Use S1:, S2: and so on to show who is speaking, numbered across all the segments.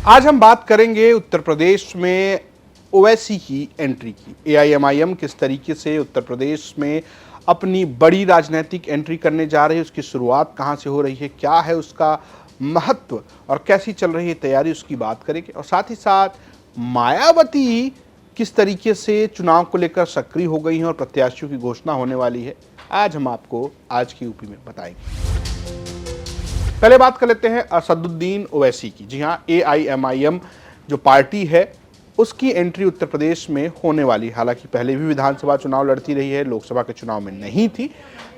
S1: आज हम बात करेंगे उत्तर प्रदेश में ओवैसी की एंट्री की। एआईएमआईएम किस तरीके से उत्तर प्रदेश में अपनी बड़ी राजनीतिक एंट्री करने जा रही है, उसकी शुरुआत कहां से हो रही है, क्या है उसका महत्व और कैसी चल रही है तैयारी, उसकी बात करेंगे। और साथ ही साथ मायावती किस तरीके से चुनाव को लेकर सक्रिय हो गई हैं और प्रत्याशियों की घोषणा होने वाली है, आज हम आपको आज की यूपी में बताएंगे। पहले बात कर लेते हैं असदुद्दीन ओवैसी की। जी हां, एआईएमआईएम जो पार्टी है उसकी एंट्री उत्तर प्रदेश में होने वाली। हालांकि पहले भी विधानसभा चुनाव लड़ती रही है, लोकसभा के चुनाव में नहीं थी,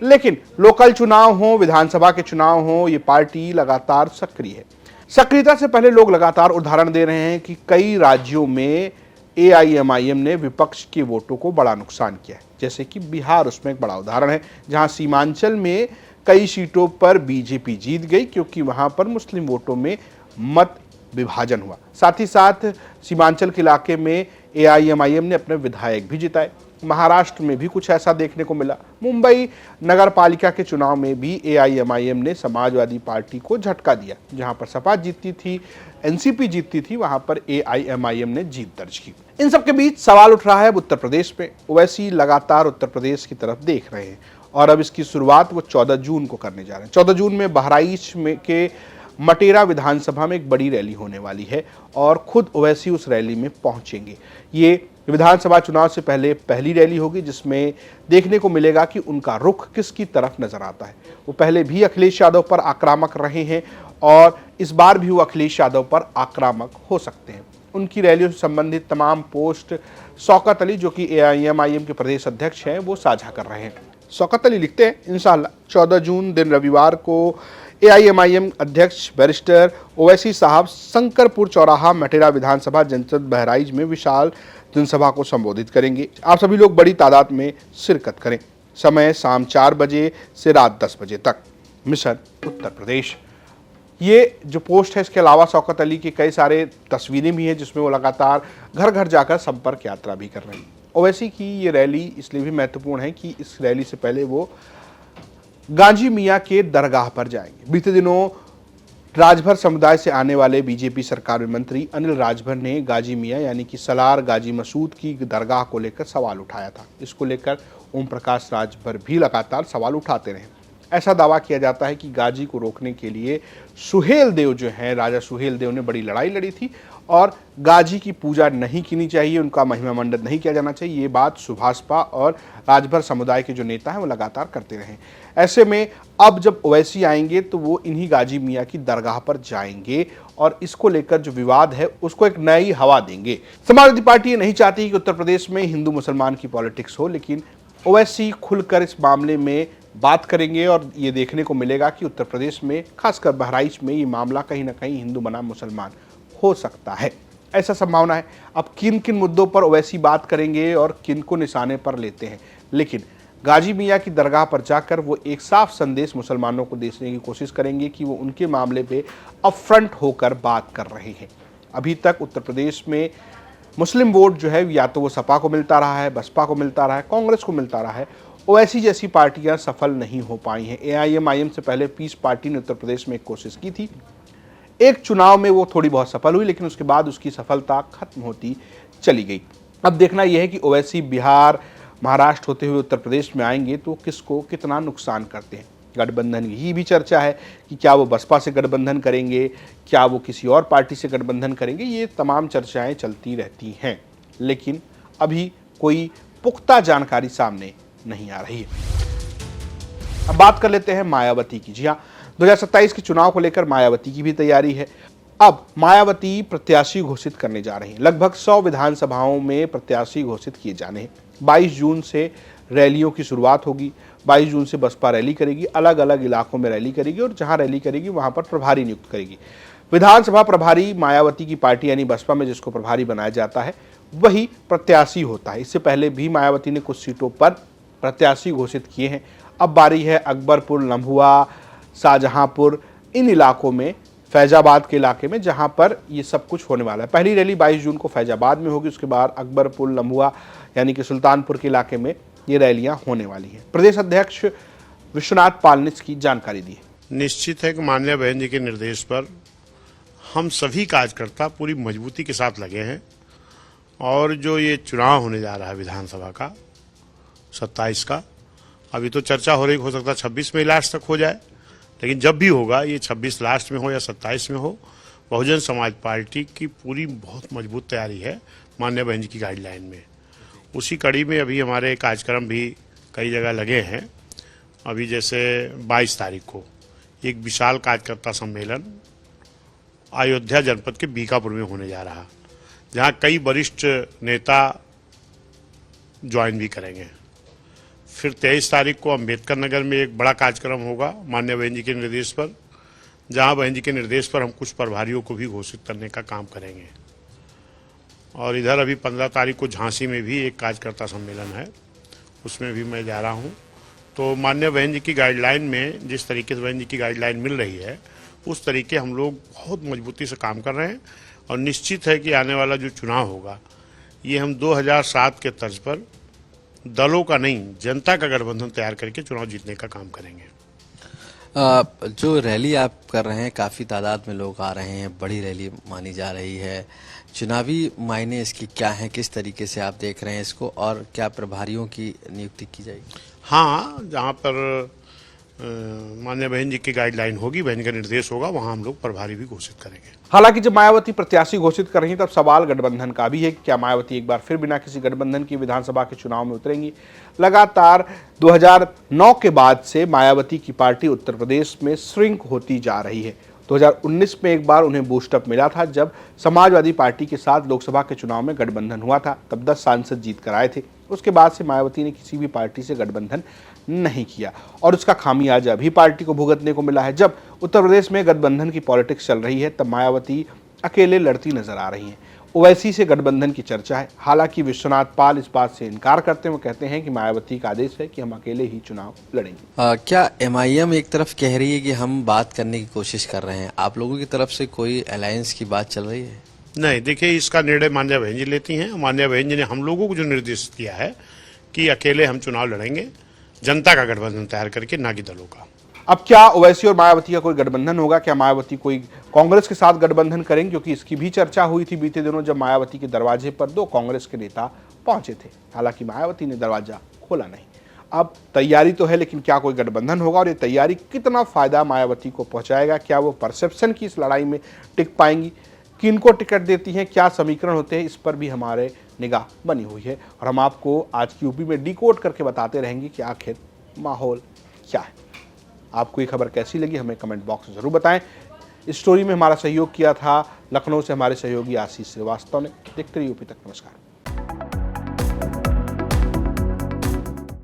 S1: लेकिन लोकल चुनाव हो, विधानसभा के चुनाव हो, ये पार्टी लगातार सक्रिय है। सक्रियता से पहले लोग लगातार उदाहरण दे रहे हैं कि कई राज्यों में एआईएमआईएम ने विपक्ष के वोटों को बड़ा नुकसान किया है। जैसे कि बिहार उसमें एक बड़ा उदाहरण है, जहां सीमांचल में कई सीटों पर बीजेपी जीत गई क्योंकि वहां पर मुस्लिम वोटों में मत विभाजन हुआ। साथ ही साथ सीमांचल के इलाके में एआईएमआईएम ने अपने विधायक भी जिताए। महाराष्ट्र में भी कुछ ऐसा देखने को मिला। मुंबई नगर पालिका के चुनाव में भी एआईएमआईएम ने समाजवादी पार्टी को झटका दिया। जहां पर सपा जीतती थी, एनसीपी जीतती थी, वहां पर एआईएमआईएम ने जीत दर्ज की। इन सबके बीच सवाल उठ रहा है उत्तर प्रदेश में। ओवैसी लगातार उत्तर प्रदेश की तरफ देख रहे हैं और अब इसकी शुरुआत वो 14 जून को करने जा रहे हैं। 14 जून में बहराइच में के मटेरा विधानसभा में एक बड़ी रैली होने वाली है और खुद ओवैसी उस रैली में पहुंचेंगे। ये विधानसभा चुनाव से पहले पहली रैली होगी जिसमें देखने को मिलेगा कि उनका रुख किसकी तरफ नजर आता है। वो पहले भी अखिलेश यादव पर आक्रामक रहे हैं और इस बार भी वो अखिलेश यादव पर आक्रामक हो सकते हैं। उनकी रैलियों से संबंधित तमाम पोस्ट शौकत अली, जो कि एआईएमआईएम के प्रदेश अध्यक्ष हैं, वो साझा कर रहे हैं। शौकत अली लिखते हैं, इंशाअल्लाह 14 जून दिन रविवार को एआईएमआईएम अध्यक्ष बैरिस्टर ओवैसी साहब शंकरपुर चौराहा मटेरा विधानसभा जनपद बहराइच में विशाल जनसभा को संबोधित करेंगे। आप सभी लोग बड़ी तादाद में शिरकत करें। समय शाम 4 बजे से रात 10 बजे तक। मिशन उत्तर प्रदेश। ये जो पोस्ट है, इसके अलावा शौकत अली की कई सारे तस्वीरें भी हैं जिसमें वो लगातार घर घर जाकर संपर्क यात्रा भी कर रहे हैं। ओवैसी की ये रैली इसलिए भी महत्वपूर्ण है कि इस रैली से पहले वो गांजी मियां के दरगाह पर जाएंगे। बीते दिनों राजभर समुदाय से आने वाले बीजेपी सरकार में मंत्री अनिल राजभर ने गाजी मियां यानी कि सलार गाजी मसूद की दरगाह को लेकर सवाल उठाया था। इसको लेकर ओम प्रकाश राजभर भी लगातार सवाल उठाते रहे। ऐसा दावा किया जाता है कि गाजी को रोकने के लिए सुहेल देव जो हैं, राजा सुहेल देव ने बड़ी लड़ाई लड़ी थी और गाजी की पूजा नहीं करनी चाहिए, उनका महिमा मंडन नहीं किया जाना चाहिए। ये बात सुभाषपा और राजभर समुदाय के जो नेता हैं वो लगातार करते रहे। ऐसे में अब जब ओवैसी आएंगे तो वो इन्हीं गाजी मियां की दरगाह पर जाएंगे और इसको लेकर जो विवाद है उसको एक नई हवा देंगे। समाजवादी पार्टी ये नहीं चाहती कि उत्तर प्रदेश में हिंदू मुसलमान की पॉलिटिक्स हो, लेकिन ओवैसी खुलकर इस मामले में बात करेंगे और ये देखने को मिलेगा कि उत्तर प्रदेश में खासकर बहराइच में ये मामला कहीं ना कहीं हिंदू बनाम मुसलमान हो सकता है। ऐसा संभावना है। अब किन किन मुद्दों पर ओवैसी बात करेंगे और किन को निशाने पर लेते हैं, लेकिन गाजी मियां की दरगाह पर जाकर वो एक साफ संदेश मुसलमानों को देने की कोशिश करेंगे कि वो उनके मामले पे अपफ्रंट होकर बात कर रहे हैं। अभी तक उत्तर प्रदेश में मुस्लिम वोट जो है या तो वो सपा को मिलता रहा है, बसपा को मिलता रहा है, कांग्रेस को मिलता रहा है। ओवैसी जैसी पार्टियां सफल नहीं हो पाई हैं। एआईएमआईएम से पहले पीस पार्टी ने उत्तर प्रदेश में एक कोशिश की थी। एक चुनाव में वो थोड़ी बहुत सफल हुई, लेकिन उसके बाद उसकी सफलता खत्म होती चली गई। अब देखना यह है कि ओवैसी बिहार, महाराष्ट्र होते हुए उत्तर प्रदेश में आएंगे तो किसको कितना नुकसान करते हैं। गठबंधन की भी चर्चा है कि क्या वो बसपा से गठबंधन करेंगे, क्या वो किसी और पार्टी से गठबंधन करेंगे। ये तमाम चर्चाएं चलती रहती हैं, लेकिन अभी कोई पुख्ता जानकारी सामने नहीं आ रही है। अब बात कर लेते हैं मायावती की। जी हाँ, 2027 के चुनाव को लेकर मायावती की भी तैयारी है। अब मायावती प्रत्याशी घोषित करने जा रही हैं। लगभग 100 विधानसभाओं में प्रत्याशी घोषित किए जाने हैं। 22 जून से रैलियों की शुरुआत होगी। 22 जून से बसपा रैली करेगी, अलग अलग इलाकों में रैली करेगी और जहां रैली करेगी वहां पर प्रभारी नियुक्त करेगी। विधानसभा प्रभारी मायावती की पार्टी यानी बसपा में जिसको प्रभारी बनाया जाता है वही प्रत्याशी होता है। इससे पहले भी मायावती ने कुछ सीटों पर प्रत्याशी घोषित किए हैं। अब बारी है अकबरपुर, लम्हुआ, शाहजहांपुर, इन इलाकों में, फैजाबाद के इलाके में, जहां पर ये सब कुछ होने वाला है। पहली रैली 22 जून को फैजाबाद में होगी, उसके बाद अकबरपुर, लम्हुआ यानी कि सुल्तानपुर के इलाके में ये रैलियां होने वाली हैं। प्रदेश अध्यक्ष विश्वनाथ पाल ने इसकी जानकारी दी है।
S2: निश्चित है कि माननीय बहन जी के निर्देश पर हम सभी कार्यकर्ता पूरी मजबूती के साथ लगे हैं और जो ये चुनाव होने जा रहा है विधानसभा का 27 का, अभी तो चर्चा हो रही, हो सकता है 26 में लास्ट तक हो जाए, लेकिन जब भी होगा, ये 26 लास्ट में हो या 27 में हो, बहुजन समाज पार्टी की पूरी बहुत मजबूत तैयारी है माननीय बहन जी की गाइडलाइन में। उसी कड़ी में अभी हमारे कार्यक्रम भी कई जगह लगे हैं। अभी जैसे 22 तारीख को एक विशाल कार्यकर्ता सम्मेलन अयोध्या जनपद के बीकापुर में होने जा रहा, जहां कई वरिष्ठ नेता ज्वाइन भी करेंगे। फिर 23 तारीख को अंबेडकर नगर में एक बड़ा कार्यक्रम होगा माननीय बहन जी के निर्देश पर, जहां बहन जी के निर्देश पर हम कुछ प्रभारियों को भी घोषित करने का काम करेंगे। और इधर अभी 15 तारीख को झांसी में भी एक कार्यकर्ता सम्मेलन है, उसमें भी मैं जा रहा हूं। तो माननीय बहन जी की गाइडलाइन में जिस तरीके से बहन जी की गाइडलाइन मिल रही है, उस तरीके हम लोग बहुत मजबूती से काम कर रहे हैं और निश्चित है कि आने वाला जो चुनाव होगा, ये हम 2007 के तर्ज पर दलों का नहीं, जनता का गठबंधन तैयार करके चुनाव जीतने का काम करेंगे।
S3: जो रैली आप कर रहे हैं, काफ़ी तादाद में लोग आ रहे हैं, बड़ी रैली मानी जा रही है, चुनावी मायने इसकी क्या हैं, किस तरीके से आप देख रहे हैं इसको, और क्या प्रभारियों की नियुक्ति की जाएगी?
S2: हाँ, जहाँ पर माननीय बहन जी की गाइडलाइन होगी, बहन का निर्देश होगा, वहाँ हम लोग प्रभारी भी घोषित करेंगे।
S1: हालांकि जब मायावती प्रत्याशी घोषित कर रही हैं, तब सवाल गठबंधन का भी है कि क्या मायावती एक बार फिर बिना किसी गठबंधन की विधानसभा के चुनाव में उतरेंगी। लगातार 2009 के बाद से मायावती की पार्टी उत्तर प्रदेश में श्रिंक होती जा रही है। 2019 में एक बार उन्हें बूस्टअप मिला था, जब समाजवादी पार्टी के साथ लोकसभा के चुनाव में गठबंधन हुआ था, तब 10 सांसद जीत कर आए थे। उसके बाद से मायावती ने किसी भी पार्टी से गठबंधन नहीं किया और उसका खामियाजा अभी पार्टी को भुगतने को मिला है। जब उत्तर प्रदेश में गठबंधन की पॉलिटिक्स चल रही है, तब मायावती अकेले लड़ती नजर आ रही हैं। ओवैसी से गठबंधन की चर्चा है। हालांकि विश्वनाथ पाल इस बात से इनकार करते हुए कहते हैं कि मायावती का आदेश है कि हम अकेले ही चुनाव लड़ेंगे।
S3: क्या MIM एक तरफ कह रही है कि हम बात करने की कोशिश कर रहे हैं, आप लोगों की तरफ से कोई अलायंस की बात चल रही है?
S2: नहीं, देखिए, इसका निर्णय माननीय बहन जी लेती हैं। माननीय बहन जी ने हम लोगों को जो निर्देश दिया है कि अकेले हम चुनाव लड़ेंगे, जनता का गठबंधन तैयार करके, ना कि दलों का।
S1: अब क्या ओवैसी और मायावती का कोई गठबंधन होगा? क्या मायावती कोई कांग्रेस के साथ गठबंधन करेंगे? क्योंकि इसकी भी चर्चा हुई थी बीते दिनों, जब मायावती के दरवाजे पर 2 कांग्रेस के नेता पहुंचे थे। हालांकि मायावती ने दरवाजा खोला नहीं। अब तैयारी तो है, लेकिन क्या कोई गठबंधन होगा और ये तैयारी कितना फायदा मायावती को पहुंचाएगा? क्या वो परसेप्शन की इस लड़ाई में टिक पाएंगी? किनको टिकट देती हैं, क्या समीकरण होते हैं, इस पर भी हमारे निगाह बनी हुई है और हम आपको आज की यूपी में डिकोड करके बताते रहेंगे कि आखिर माहौल क्या है। आपको ये खबर कैसी लगी, हमें कमेंट बॉक्स में जरूर बताएं। इस स्टोरी में हमारा सहयोग किया था लखनऊ से हमारे सहयोगी आशीष श्रीवास्तव ने। देखते रहिए यूपी तक। नमस्कार।